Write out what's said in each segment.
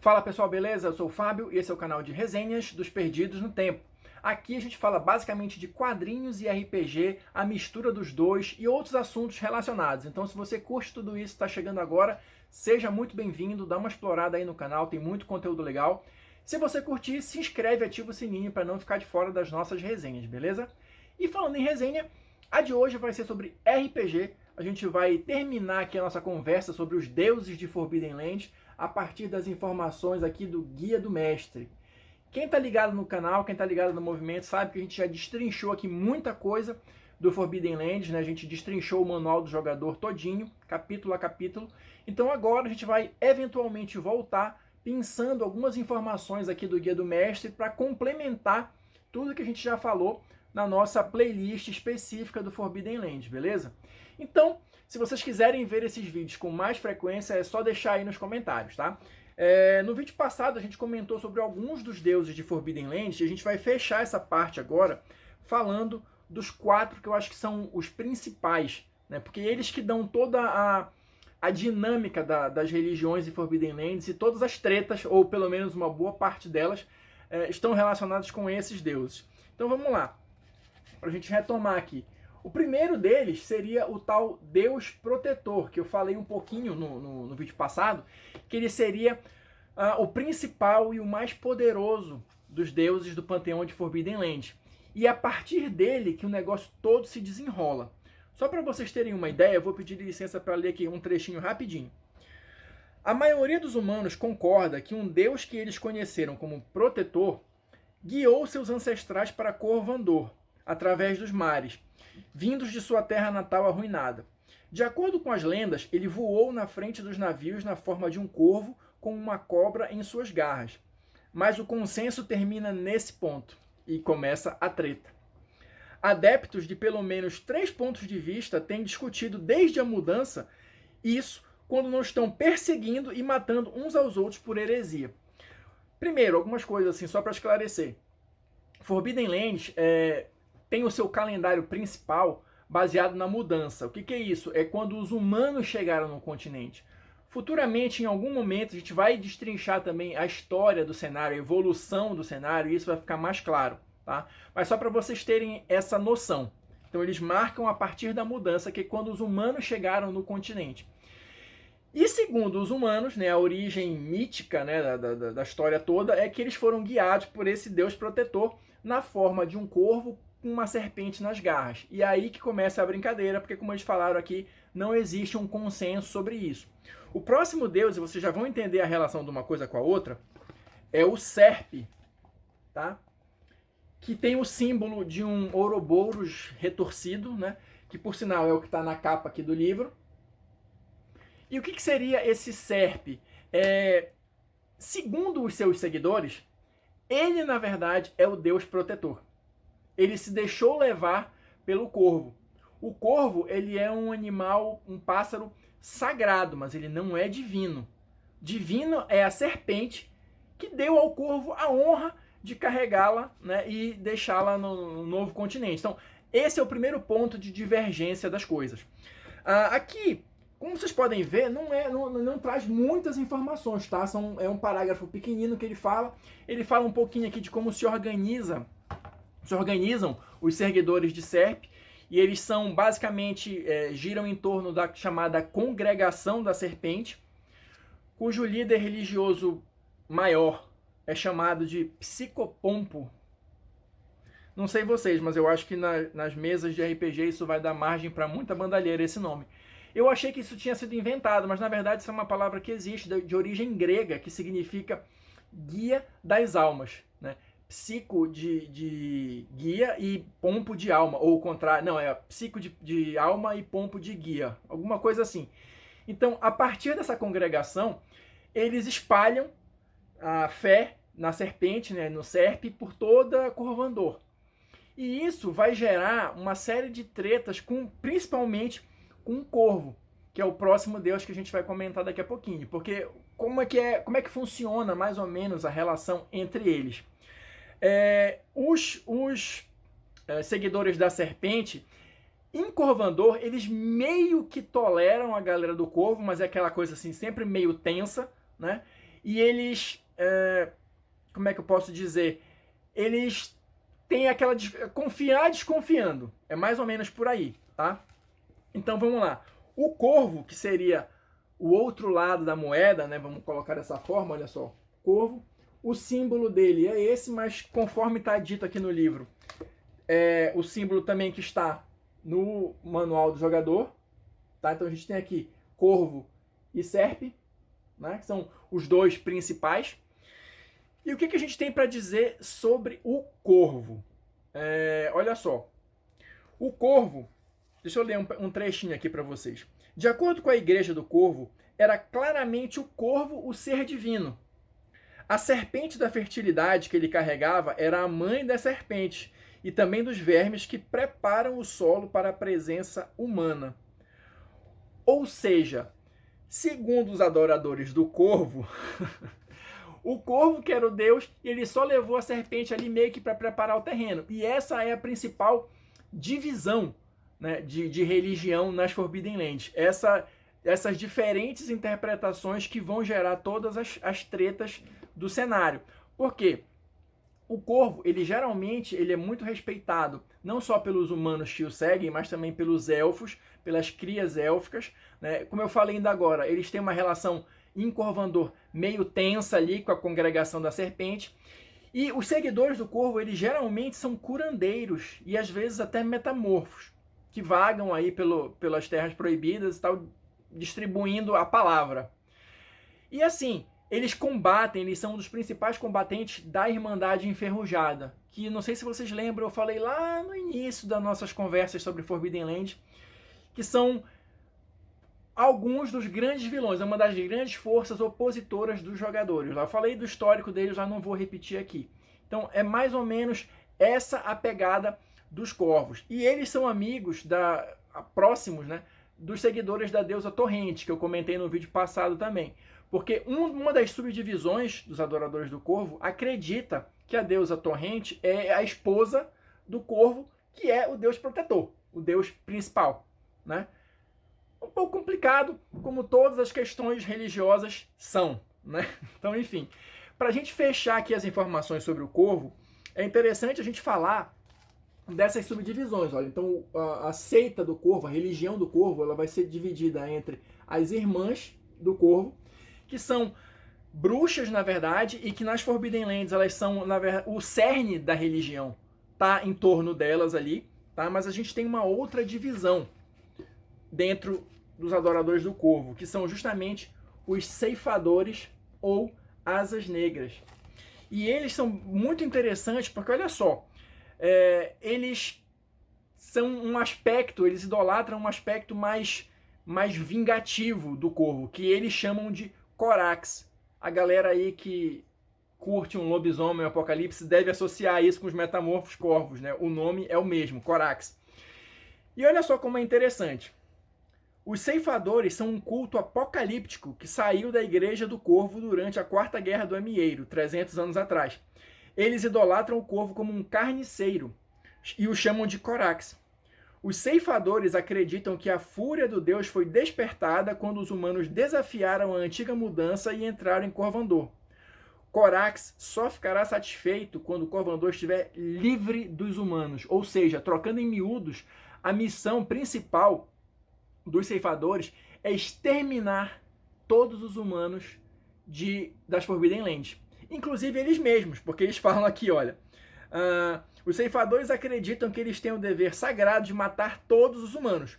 Fala pessoal, beleza? Eu sou o Fábio e esse é o canal de resenhas dos Perdidos no Tempo. Aqui a gente fala basicamente de quadrinhos e RPG, a mistura dos dois e outros assuntos relacionados. Então se você curte tudo isso, está chegando agora, seja muito bem-vindo, dá uma explorada aí no canal, tem muito conteúdo legal. Se você curtir, se inscreve e ativa o sininho para não ficar de fora das nossas resenhas, beleza? E falando em resenha, a de hoje vai ser sobre RPG. A gente vai terminar aqui a nossa conversa sobre os deuses de Forbidden Lands a partir das informações aqui do Guia do Mestre. Quem tá ligado no canal, quem tá ligado no movimento, sabe que a gente já destrinchou aqui muita coisa do Forbidden Lands, né? A gente destrinchou o manual do jogador todinho, capítulo a capítulo. Então agora a gente vai eventualmente voltar pensando algumas informações aqui do Guia do Mestre para complementar tudo que a gente já falou na nossa playlist específica do Forbidden Lands, beleza? Então, se vocês quiserem ver esses vídeos com mais frequência, é só deixar aí nos comentários, tá? No vídeo passado a gente comentou sobre alguns dos deuses de Forbidden Lands e a gente vai fechar essa parte agora falando dos 4 que eu acho que são os principais, né? Porque eles que dão toda a dinâmica das religiões de Forbidden Lands e todas as tretas, ou pelo menos uma boa parte delas, estão relacionadas com esses deuses. Então vamos lá, para a gente retomar aqui. O primeiro deles seria o tal Deus Protetor, que eu falei um pouquinho no vídeo passado, que ele seria o principal e o mais poderoso dos deuses do panteão de Forbidden Lands. E é a partir dele que o negócio todo se desenrola. Só para vocês terem uma ideia, eu vou pedir licença para ler aqui um trechinho rapidinho. A maioria dos humanos concorda que um deus que eles conheceram como protetor guiou seus ancestrais para Corvandor, através dos mares, vindos de sua terra natal arruinada. De acordo com as lendas, ele voou na frente dos navios na forma de um corvo com uma cobra em suas garras. Mas o consenso termina nesse ponto, e começa a treta. Adeptos de pelo menos 3 pontos de vista têm discutido desde a mudança isso quando não estão perseguindo e matando uns aos outros por heresia. Primeiro, algumas coisas assim, só para esclarecer. Forbidden Lands tem o seu calendário principal baseado na mudança. O que é isso? É quando os humanos chegaram no continente. Futuramente, em algum momento, a gente vai destrinchar também a história do cenário, a evolução do cenário, e isso vai ficar mais claro, tá? Mas só para vocês terem essa noção. Então eles marcam a partir da mudança, que é quando os humanos chegaram no continente. E segundo os humanos, né, a origem mítica, né, da história toda é que eles foram guiados por esse Deus protetor na forma de um corvo com uma serpente nas garras. E aí que começa a brincadeira, porque como eles falaram aqui, não existe um consenso sobre isso. O próximo deus, e vocês já vão entender a relação de uma coisa com a outra, é o Serpe, tá? Que tem o símbolo de um Ouroboros retorcido, né? Que por sinal é o que está na capa aqui do livro. E o que seria esse Serpe? Segundo os seus seguidores, ele na verdade é o Deus protetor. Ele se deixou levar pelo corvo. O corvo, ele é um animal, um pássaro sagrado, mas ele não é divino. Divino é a serpente que deu ao corvo a honra de carregá-la, né, e deixá-la no novo continente. Então, esse é o primeiro ponto de divergência das coisas. Aqui, como vocês podem ver, não traz muitas informações, tá? É um parágrafo pequenino que ele fala um pouquinho aqui de como se organizam os seguidores de Serpe, e eles são basicamente, giram em torno da chamada Congregação da Serpente, cujo líder religioso maior é chamado de Psicopompo. Não sei vocês, mas eu acho que nas mesas de RPG isso vai dar margem para muita bandalheira esse nome. Eu achei que isso tinha sido inventado, mas na verdade isso é uma palavra que existe, de origem grega, que significa guia das almas, né? Psico de guia e pompo de alma, ou o contrário, não, é psico de alma e pompo de guia, alguma coisa assim. Então, a partir dessa congregação, eles espalham a fé na serpente, né, no Serpe, por toda Corvandor. E isso vai gerar uma série de tretas, principalmente com o corvo, que é o próximo deus que a gente vai comentar daqui a pouquinho. Porque como é que funciona mais ou menos a relação entre eles? Os seguidores da serpente, em Corvandor, eles meio que toleram a galera do corvo, mas é aquela coisa assim, sempre meio tensa, né? e eles, como é que eu posso dizer? Eles têm aquela confiar desconfiando. É mais ou menos por aí, tá? Então vamos lá. O corvo, que seria o outro lado da moeda, né? Vamos colocar dessa forma, olha só. Corvo. O símbolo dele é esse, mas conforme está dito aqui no livro, é o símbolo também que está no manual do jogador. Tá? Então a gente tem aqui corvo e serpe, né? Que são os dois principais. E o que a gente tem para dizer sobre o corvo? Olha só. O corvo, deixa eu ler um trechinho aqui para vocês. De acordo com a Igreja do Corvo, era claramente o corvo o ser divino. A serpente da fertilidade que ele carregava era a mãe das serpentes e também dos vermes que preparam o solo para a presença humana. Ou seja, segundo os adoradores do corvo, o corvo que era o Deus, ele só levou a serpente ali meio que para preparar o terreno. E essa é a principal divisão, né, de religião nas Forbidden Lands. Essas diferentes interpretações que vão gerar todas as tretas do cenário. Por quê? O corvo, ele geralmente ele é muito respeitado, não só pelos humanos que o seguem, mas também pelos elfos, pelas crias élficas, né? Como eu falei ainda agora, eles têm uma relação em Corvandor meio tensa ali com a congregação da serpente. E os seguidores do corvo, eles geralmente são curandeiros e às vezes até metamorfos, que vagam aí pelas terras proibidas e tal, distribuindo a palavra. E assim, eles combatem, eles são um dos principais combatentes da Irmandade Enferrujada, que não sei se vocês lembram, eu falei lá no início das nossas conversas sobre Forbidden Lands, que são alguns dos grandes vilões, é uma das grandes forças opositoras dos jogadores. Eu falei do histórico deles, já não vou repetir aqui. Então é mais ou menos essa a pegada dos corvos. E eles são amigos, próximos, né, dos seguidores da deusa Torrente, que eu comentei no vídeo passado também. Porque uma das subdivisões dos adoradores do corvo acredita que a deusa Torrente é a esposa do corvo, que é o deus protetor, o deus principal, né? Um pouco complicado, como todas as questões religiosas são, né? Então, enfim, para a gente fechar aqui as informações sobre o corvo, é interessante a gente falar dessas subdivisões. Olha, então a seita do corvo, a religião do corvo, ela vai ser dividida entre as irmãs do corvo, que são bruxas, na verdade, e que nas Forbidden Lands elas são, na verdade, o cerne da religião tá em torno delas ali, tá? Mas a gente tem uma outra divisão dentro dos adoradores do corvo, que são justamente os ceifadores ou asas negras. E eles são muito interessantes porque, olha só, eles são um aspecto, eles idolatram um aspecto mais vingativo do corvo, que eles chamam de Corax. A galera aí que curte um lobisomem, um apocalipse, deve associar isso com os metamorfos corvos, né? O nome é o mesmo, Corax. E olha só como é interessante. Os ceifadores são um culto apocalíptico que saiu da Igreja do Corvo durante a Quarta Guerra do Amieiro, 300 anos atrás. Eles idolatram o corvo como um carniceiro e o chamam de Corax. Os ceifadores acreditam que a fúria do deus foi despertada quando os humanos desafiaram a antiga mudança e entraram em Corvandor. Corax só ficará satisfeito quando Corvandor estiver livre dos humanos. Ou seja, trocando em miúdos, a missão principal dos ceifadores é exterminar todos os humanos das Forbidden Lands. Inclusive eles mesmos, porque eles falam aqui, olha... os ceifadores acreditam que eles têm o dever sagrado de matar todos os humanos.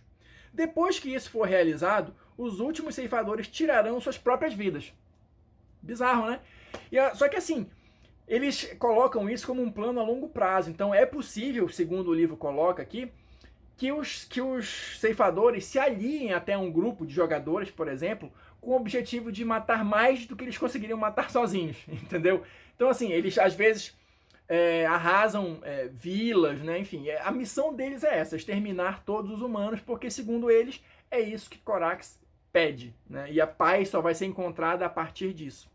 Depois que isso for realizado, os últimos ceifadores tirarão suas próprias vidas. Bizarro, né? Só que assim, eles colocam isso como um plano a longo prazo. Então é possível, segundo o livro coloca aqui, que os ceifadores se aliem até um grupo de jogadores, por exemplo, com o objetivo de matar mais do que eles conseguiriam matar sozinhos, entendeu? Então assim, eles às vezes... arrasam vilas, né? Enfim, a missão deles é essa, exterminar todos os humanos, porque segundo eles é isso que Corax pede, né? E a paz só vai ser encontrada a partir disso.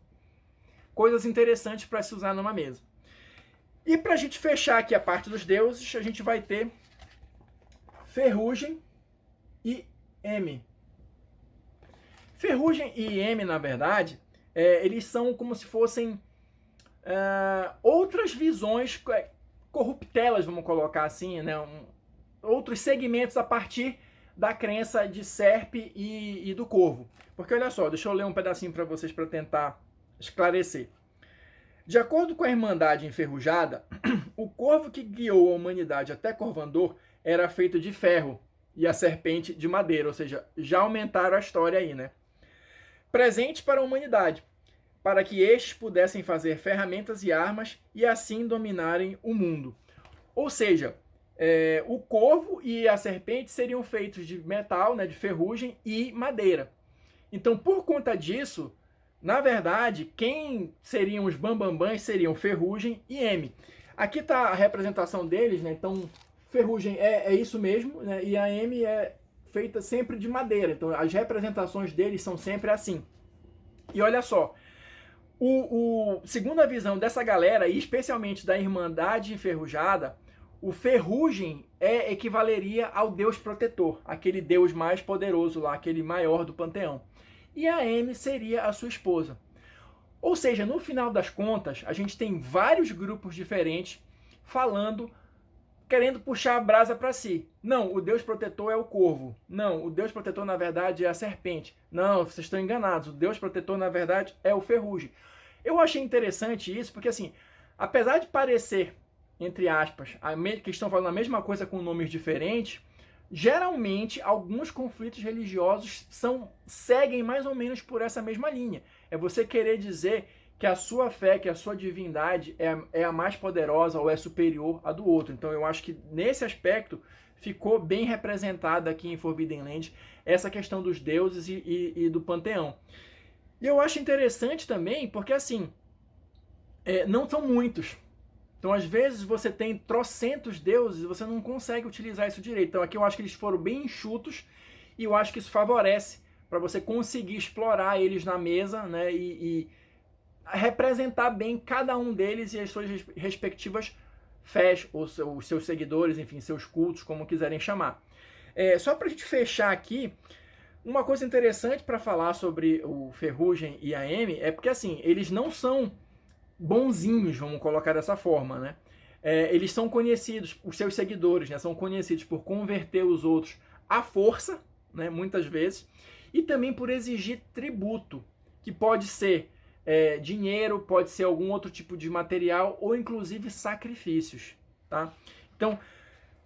Coisas interessantes para se usar numa mesa. E para a gente fechar aqui a parte dos deuses, a gente vai ter Ferrugem e M. Ferrugem e M, na verdade, eles são como se fossem outras visões corruptelas, vamos colocar assim, né? Outros segmentos a partir da crença de Serpe e do Corvo. Porque olha só, deixa eu ler um pedacinho para vocês para tentar esclarecer. De acordo com a Irmandade Enferrujada, o corvo que guiou a humanidade até Corvandor era feito de ferro e a serpente de madeira, ou seja, já aumentaram a história aí, né? Presente para a humanidade, para que estes pudessem fazer ferramentas e armas e assim dominarem o mundo. Ou seja, o corvo e a serpente seriam feitos de metal, né, de ferrugem e madeira. Então, por conta disso, na verdade, quem seriam os bambambãs seriam Ferrugem e M. Aqui está a representação deles, né? Então, Ferrugem é isso mesmo, né? E a M é feita sempre de madeira. Então, as representações deles são sempre assim. E olha só, segundo a visão dessa galera, e especialmente da Irmandade Enferrujada, o Ferrugem equivaleria ao Deus protetor, aquele Deus mais poderoso lá, aquele maior do panteão. E a M seria a sua esposa. Ou seja, no final das contas, a gente tem vários grupos diferentes falando, querendo puxar a brasa para si. Não, o Deus protetor é o corvo. Não, o Deus protetor na verdade é a serpente. Não, vocês estão enganados. O Deus protetor na verdade é o ferrugem. Eu achei interessante isso porque assim, apesar de parecer, entre aspas, que estão falando a mesma coisa com nomes diferentes, geralmente alguns conflitos religiosos seguem mais ou menos por essa mesma linha. É você querer dizer que a sua fé, que a sua divindade é a mais poderosa ou é superior à do outro. Então eu acho que nesse aspecto ficou bem representada aqui em Forbidden Land essa questão dos deuses e do panteão. E eu acho interessante também porque assim, não são muitos. Então, às vezes, você tem trocentos deuses e você não consegue utilizar isso direito. Então, aqui eu acho que eles foram bem enxutos e eu acho que isso favorece para você conseguir explorar eles na mesa, né, e representar bem cada um deles e as suas respectivas fés, ou os seus seguidores, enfim, seus cultos, como quiserem chamar. Só para a gente fechar aqui, uma coisa interessante para falar sobre o Ferrugem e a M é porque, assim, eles não são bonzinhos, vamos colocar dessa forma, né? Eles são conhecidos, os seus seguidores, né, são conhecidos por converter os outros à força, né, muitas vezes, e também por exigir tributo, que pode ser dinheiro, pode ser algum outro tipo de material, ou inclusive sacrifícios, tá? Então,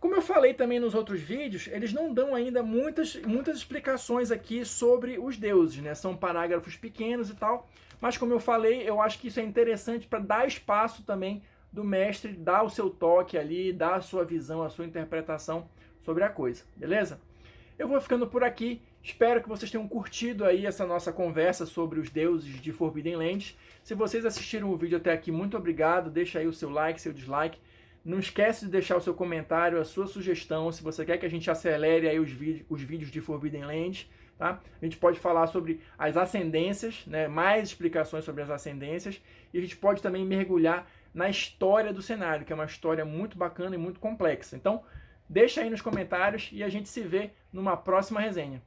como eu falei também nos outros vídeos, eles não dão ainda muitas explicações aqui sobre os deuses, né? São parágrafos pequenos e tal, mas como eu falei, eu acho que isso é interessante para dar espaço também do mestre, dar o seu toque ali, dar a sua visão, a sua interpretação sobre a coisa, beleza? Eu vou ficando por aqui, espero que vocês tenham curtido aí essa nossa conversa sobre os deuses de Forbidden Lands. Se vocês assistiram o vídeo até aqui, muito obrigado, deixa aí o seu like, seu dislike. Não esquece de deixar o seu comentário, a sua sugestão, se você quer que a gente acelere aí os vídeos de Forbidden Lands, tá? A gente pode falar sobre as ascendências, né? Mais explicações sobre as ascendências, e a gente pode também mergulhar na história do cenário, que é uma história muito bacana e muito complexa. Então, deixa aí nos comentários e a gente se vê numa próxima resenha.